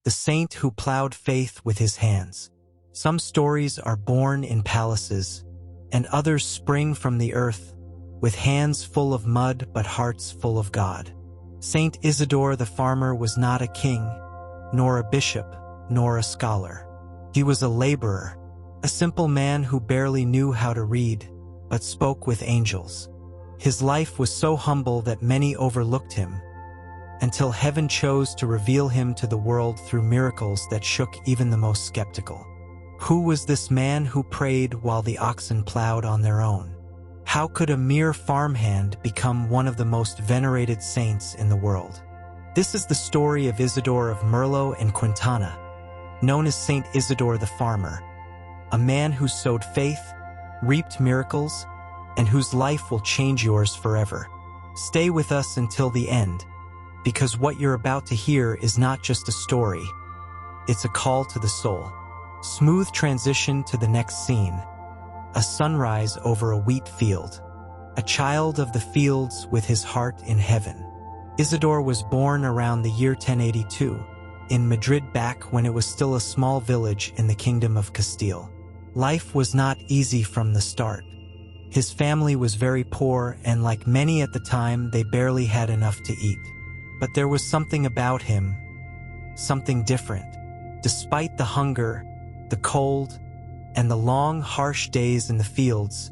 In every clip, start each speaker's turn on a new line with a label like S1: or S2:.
S1: the saint who plowed faith with his hands. Some stories are born in palaces, and others spring from the earth, with hands full of mud but hearts full of God. Saint Isidore the Farmer was not a king, nor a bishop, nor a scholar. He was a laborer, a simple man who barely knew how to read, but spoke with angels. His life was so humble that many overlooked him, until heaven chose to reveal him to the world through miracles that shook even the most skeptical. Who was this man who prayed while the oxen plowed on their own? How could a mere farmhand become one of the most venerated saints in the world? This is the story of Isidore of Merlo and Quintana, known as Saint Isidore the Farmer, a man who sowed faith, reaped miracles, and whose life will change yours forever. Stay with us until the end, because what you're about to hear is not just a story, it's a call to the soul. Smooth transition to the next scene. A sunrise over a wheat field. A child of the fields with his heart in heaven. Isidore was born around the year 1082, in Madrid back when it was still a small village in the Kingdom of Castile. Life was not easy from the start. His family was very poor, and like many at the time, they barely had enough to eat. But there was something about him, something different. Despite the hunger, the cold, and the long, harsh days in the fields,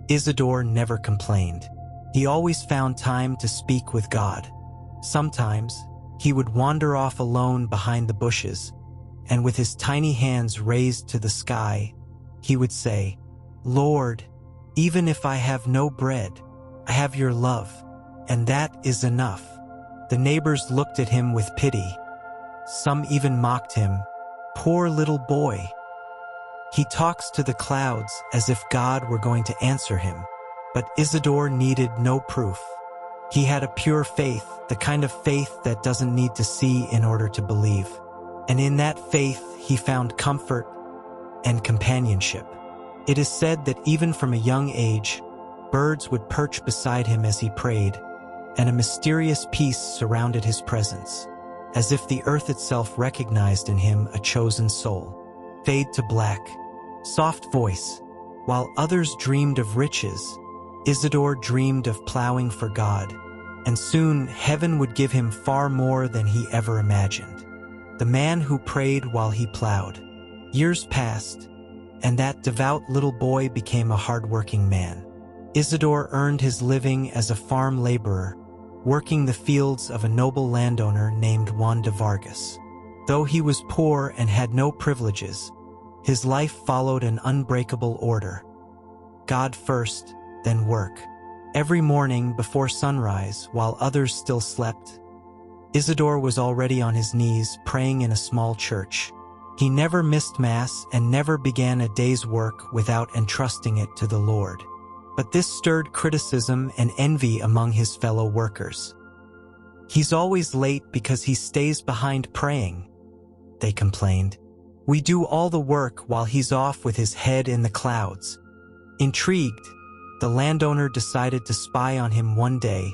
S1: Isidore never complained. He always found time to speak with God. Sometimes, he would wander off alone behind the bushes, and with his tiny hands raised to the sky, he would say, "Lord, even if I have no bread, I have your love, and that is enough." The neighbors looked at him with pity. Some even mocked him. "Poor little boy. He talks to the clouds as if God were going to answer him." But Isidore needed no proof. He had a pure faith, the kind of faith that doesn't need to see in order to believe. And in that faith, he found comfort and companionship. It is said that even from a young age, birds would perch beside him as he prayed, and a mysterious peace surrounded his presence, as if the earth itself recognized in him a chosen soul. Fade to black. Soft voice. While others dreamed of riches, Isidore dreamed of plowing for God, and soon heaven would give him far more than he ever imagined. The man who prayed while he plowed. Years passed, and that devout little boy became a hardworking man. Isidore earned his living as a farm laborer, working the fields of a noble landowner named Juan de Vargas. Though he was poor and had no privileges, his life followed an unbreakable order. God first, then work. Every morning before sunrise, while others still slept, Isidore was already on his knees praying in a small church. He never missed Mass and never began a day's work without entrusting it to the Lord. But this stirred criticism and envy among his fellow workers. "He's always late because he stays behind praying," they complained. "We do all the work while he's off with his head in the clouds." Intrigued, the landowner decided to spy on him one day,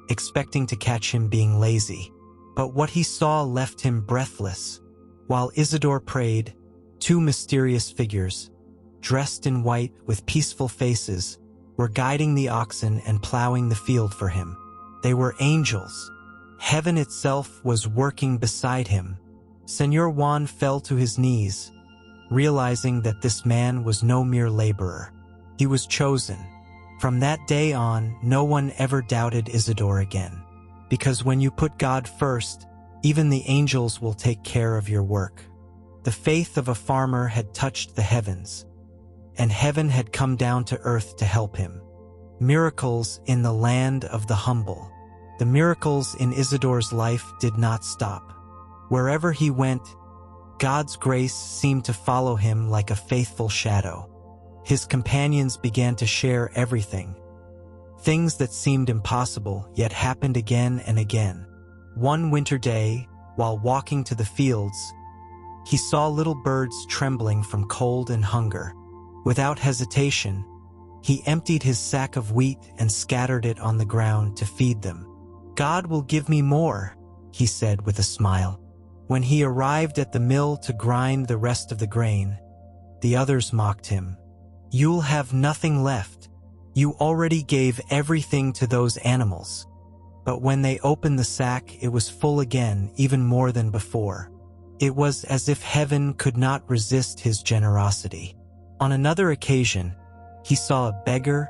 S1: expecting to catch him being lazy. But what he saw left him breathless. While Isidore prayed, two mysterious figures, dressed in white with peaceful faces, were guiding the oxen and plowing the field for him. They were angels. Heaven itself was working beside him. Señor Juan fell to his knees, realizing that this man was no mere laborer. He was chosen. From that day on, no one ever doubted Isidore again. Because when you put God first, even the angels will take care of your work. The faith of a farmer had touched the heavens, and heaven had come down to earth to help him. Miracles in the land of the humble. The miracles in Isidore's life did not stop. Wherever he went, God's grace seemed to follow him like a faithful shadow. His companions began to share everything. Things that seemed impossible yet happened again and again. One winter day, while walking to the fields, he saw little birds trembling from cold and hunger. Without hesitation, he emptied his sack of wheat and scattered it on the ground to feed them. "God will give me more," he said with a smile. When he arrived at the mill to grind the rest of the grain, the others mocked him. "You'll have nothing left. You already gave everything to those animals." But when they opened the sack, it was full again, even more than before. It was as if heaven could not resist his generosity. On another occasion, he saw a beggar,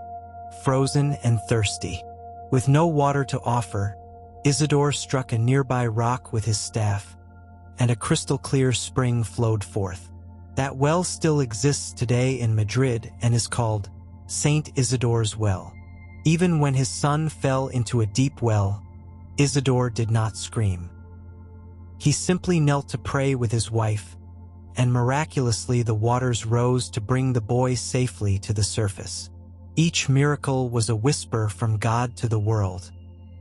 S1: frozen and thirsty. With no water to offer, Isidore struck a nearby rock with his staff, and a crystal-clear spring flowed forth. That well still exists today in Madrid and is called Saint Isidore's Well. Even when his son fell into a deep well, Isidore did not scream. He simply knelt to pray with his wife, and miraculously the waters rose to bring the boy safely to the surface. Each miracle was a whisper from God to the world.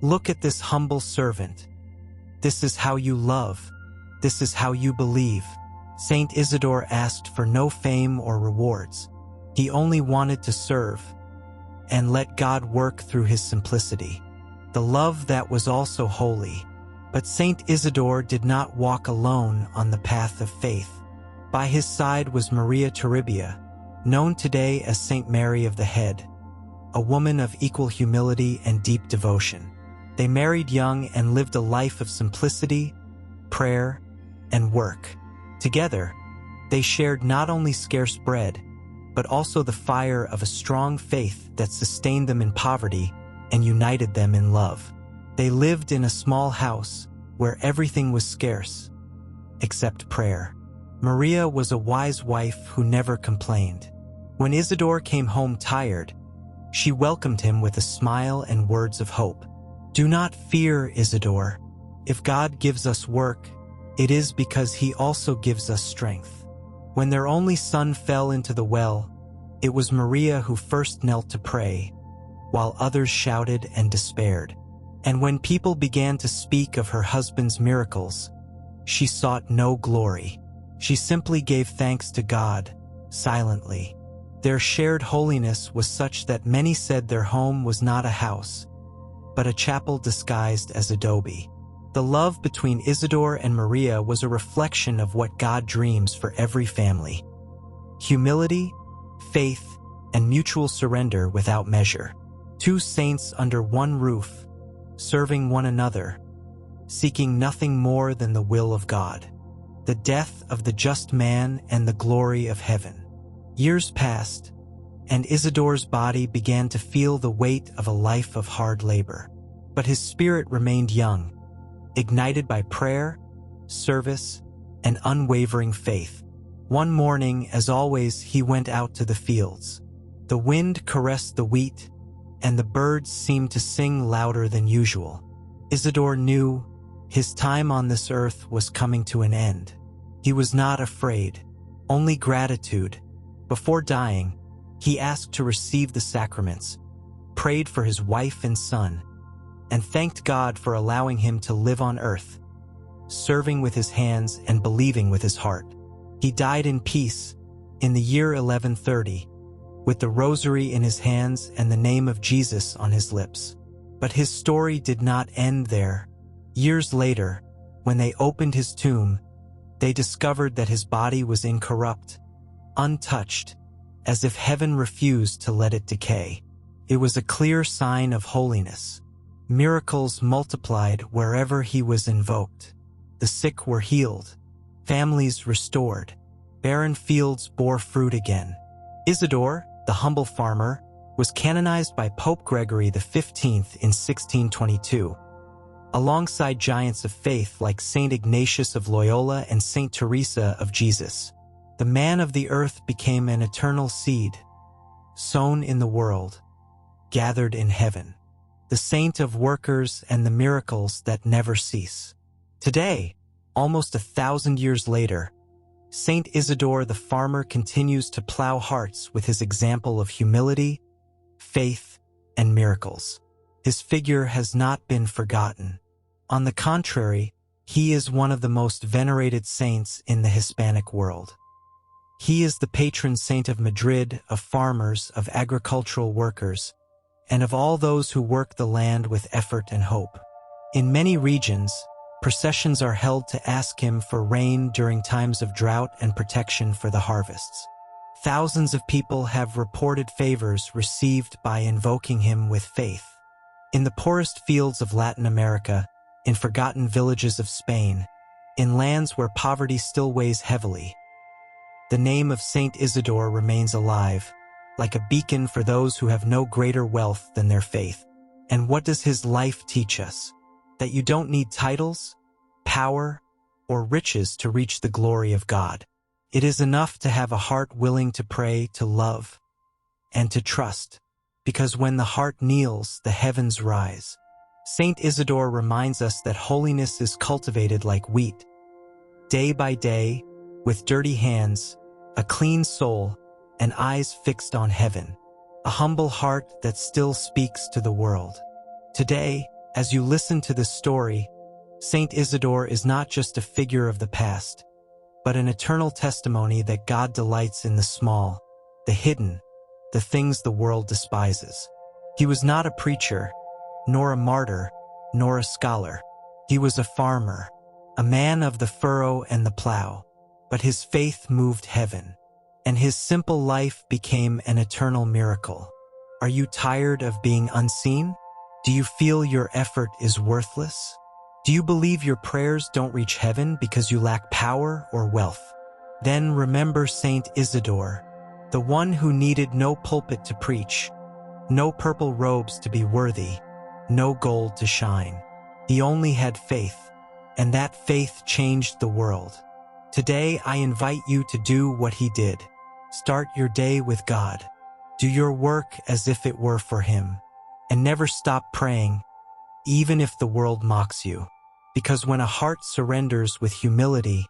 S1: "Look at this humble servant. This is how you love. This is how you believe." Saint Isidore asked for no fame or rewards. He only wanted to serve and let God work through his simplicity. The love that was also holy. But Saint Isidore did not walk alone on the path of faith. By his side was Maria Toribia, known today as Saint Mary of the Head, a woman of equal humility and deep devotion. They married young and lived a life of simplicity, prayer, and work. Together, they shared not only scarce bread, but also the fire of a strong faith that sustained them in poverty and united them in love. They lived in a small house where everything was scarce, except prayer. Maria was a wise wife who never complained. When Isidore came home tired, she welcomed him with a smile and words of hope. "Do not fear, Isidore. If God gives us work, it is because he also gives us strength." When their only son fell into the well, it was Maria who first knelt to pray, while others shouted and despaired. And when people began to speak of her husband's miracles, she sought no glory. She simply gave thanks to God, silently. Their shared holiness was such that many said their home was not a house, but a chapel disguised as adobe. The love between Isidore and Maria was a reflection of what God dreams for every family. Humility, faith, and mutual surrender without measure. Two saints under one roof, serving one another, seeking nothing more than the will of God, the death of the just man and the glory of heaven. Years passed, and Isidore's body began to feel the weight of a life of hard labor. But his spirit remained young, ignited by prayer, service, and unwavering faith. One morning, as always, he went out to the fields. The wind caressed the wheat, and the birds seemed to sing louder than usual. Isidore knew his time on this earth was coming to an end. He was not afraid, only gratitude. Before dying, he asked to receive the sacraments, prayed for his wife and son, and thanked God for allowing him to live on earth, serving with his hands and believing with his heart. He died in peace in the year 1130, with the rosary in his hands and the name of Jesus on his lips. But his story did not end there. Years later, when they opened his tomb, they discovered that his body was incorrupt, untouched, as if heaven refused to let it decay. It was a clear sign of holiness. Miracles multiplied wherever he was invoked. The sick were healed, families restored, barren fields bore fruit again. Isidore, the humble farmer, was canonized by Pope Gregory XV in 1622, alongside giants of faith like Saint Ignatius of Loyola and Saint Teresa of Jesus. The man of the earth became an eternal seed, sown in the world, gathered in heaven, the saint of workers and the miracles that never cease. Today, almost 1,000 years later, Saint Isidore the Farmer continues to plow hearts with his example of humility, faith, and miracles. His figure has not been forgotten. On the contrary, he is one of the most venerated saints in the Hispanic world. He is the patron saint of Madrid, of farmers, of agricultural workers, and of all those who work the land with effort and hope. In many regions, Processions are held to ask him for rain during times of drought and protection for the harvests. Thousands of people have reported favors received by invoking him with faith. In the poorest fields of Latin America, in forgotten villages of Spain, in lands where poverty still weighs heavily, the name of Saint Isidore remains alive, like a beacon for those who have no greater wealth than their faith. And what does his life teach us? That you don't need titles, power, or riches to reach the glory of God. It is enough to have a heart willing to pray, to love, and to trust, because when the heart kneels, the heavens rise. Saint Isidore reminds us that holiness is cultivated like wheat, day by day, with dirty hands, a clean soul, and eyes fixed on heaven, a humble heart that still speaks to the world. Today, as you listen to this story, Saint Isidore is not just a figure of the past, but an eternal testimony that God delights in the small, the hidden, the things the world despises. He was not a preacher, nor a martyr, nor a scholar. He was a farmer, a man of the furrow and the plow, but his faith moved heaven, and his simple life became an eternal miracle. Are you tired of being unseen? Do you feel your effort is worthless? Do you believe your prayers don't reach heaven because you lack power or wealth? Then remember Saint Isidore, the one who needed no pulpit to preach, no purple robes to be worthy, no gold to shine. He only had faith, and that faith changed the world. Today, I invite you to do what he did. Start your day with God. Do your work as if it were for him, and never stop praying, even if the world mocks you. Because when a heart surrenders with humility,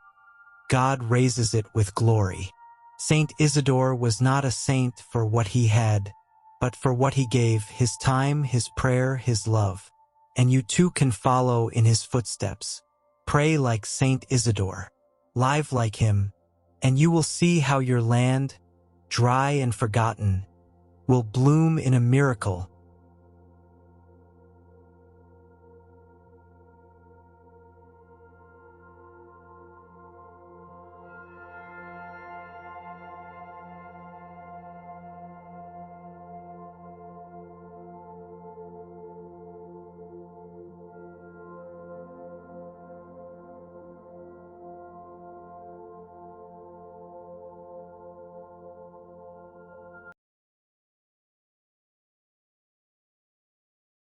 S1: God raises it with glory. Saint Isidore was not a saint for what he had, but for what he gave, his time, his prayer, his love. And you too can follow in his footsteps. Pray like Saint Isidore, live like him, and you will see how your land, dry and forgotten, will bloom in a miracle